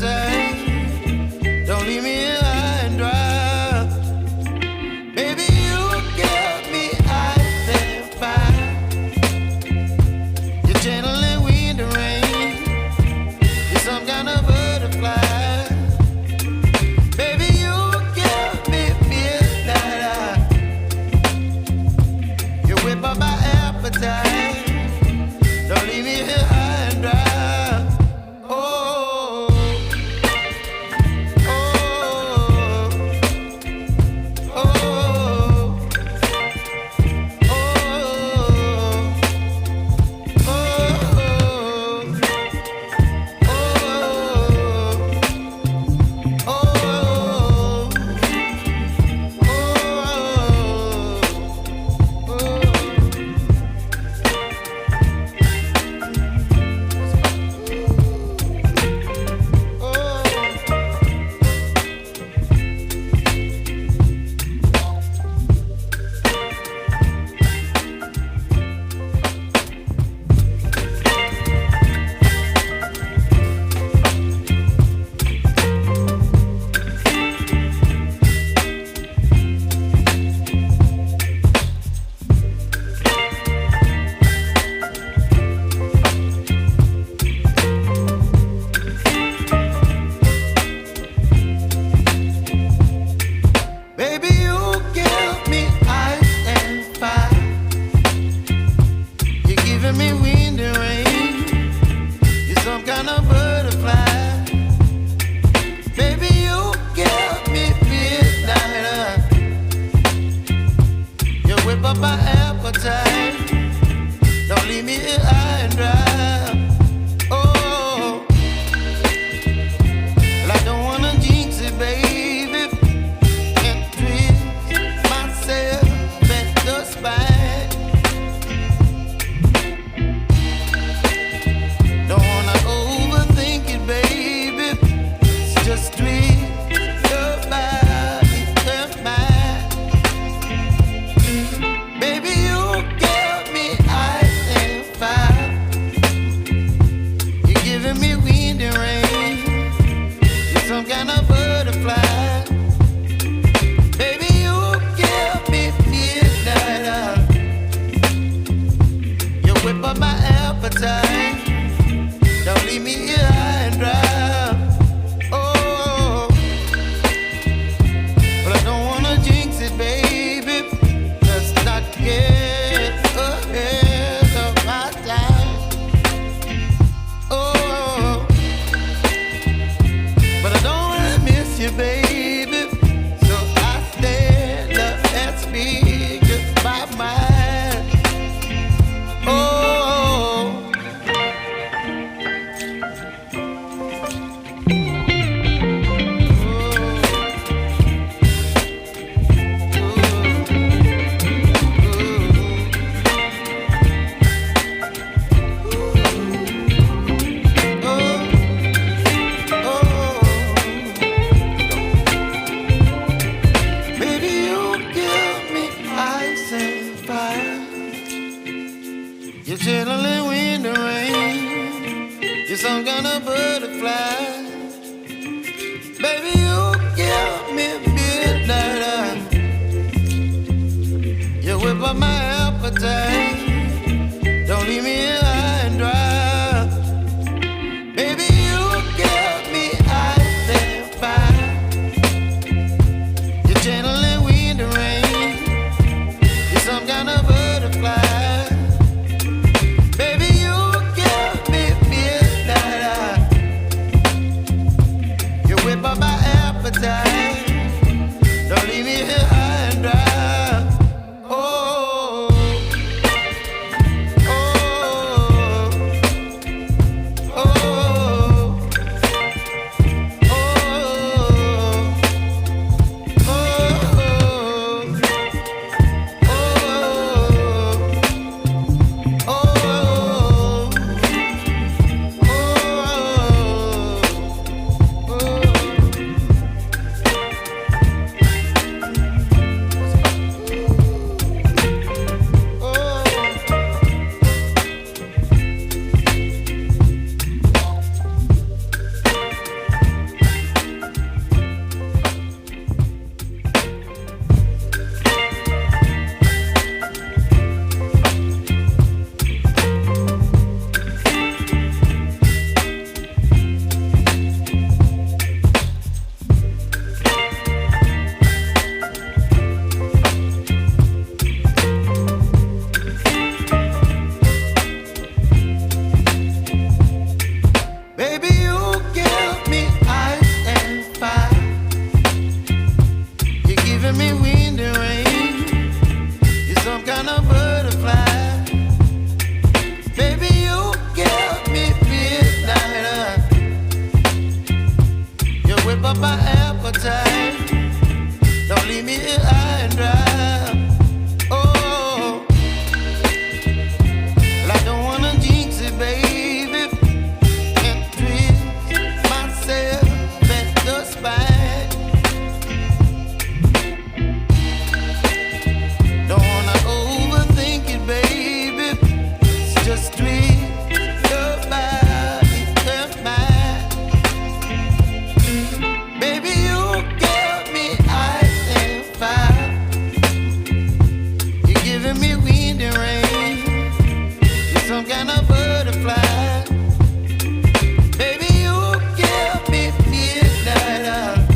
appetite. Don't leave me here high and dry. Baby, you give me ice and fire. You're channeling wind and rain. You're some kind of butterfly. Baby, you give me midnight. You whip up my appetite. Don't leave me here high and dry. Don't leave me here high and dry. Oh. kind of butterfly. Baby, you give me midnight. You whip up my appetite. Don't leave me here high and dry. Oh, well, I don't wanna jinx it, baby, and twist myself at the spine. Don't wanna overthink it, baby. It's just twist your body and mine. Baby, you give me ice and fire. You're giving me wind and rain. You're some kind of butterfly. Baby, you give me midnight.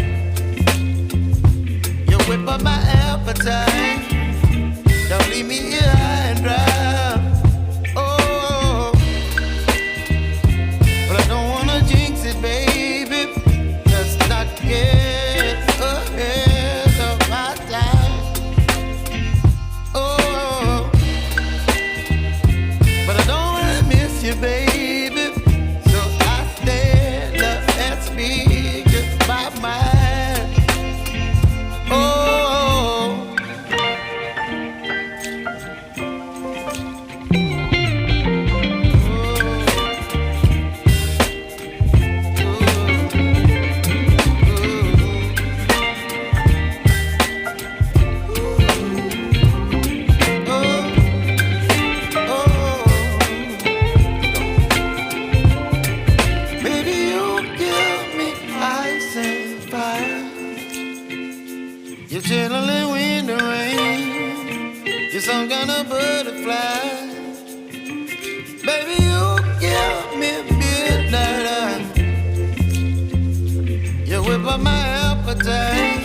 You whip up my appetite. Don't leave me here high and dry. Oh, but I don't wanna jinx it, baby. Let's not get ahead of my time. Oh, but I don't wanna miss you, baby. So I stand up and speak my mind. Oh. Baby, you give me ice and fire. You're chilling wind and rain. You're some kind of butterfly. Baby, you give me midnight. You whip up my appetite.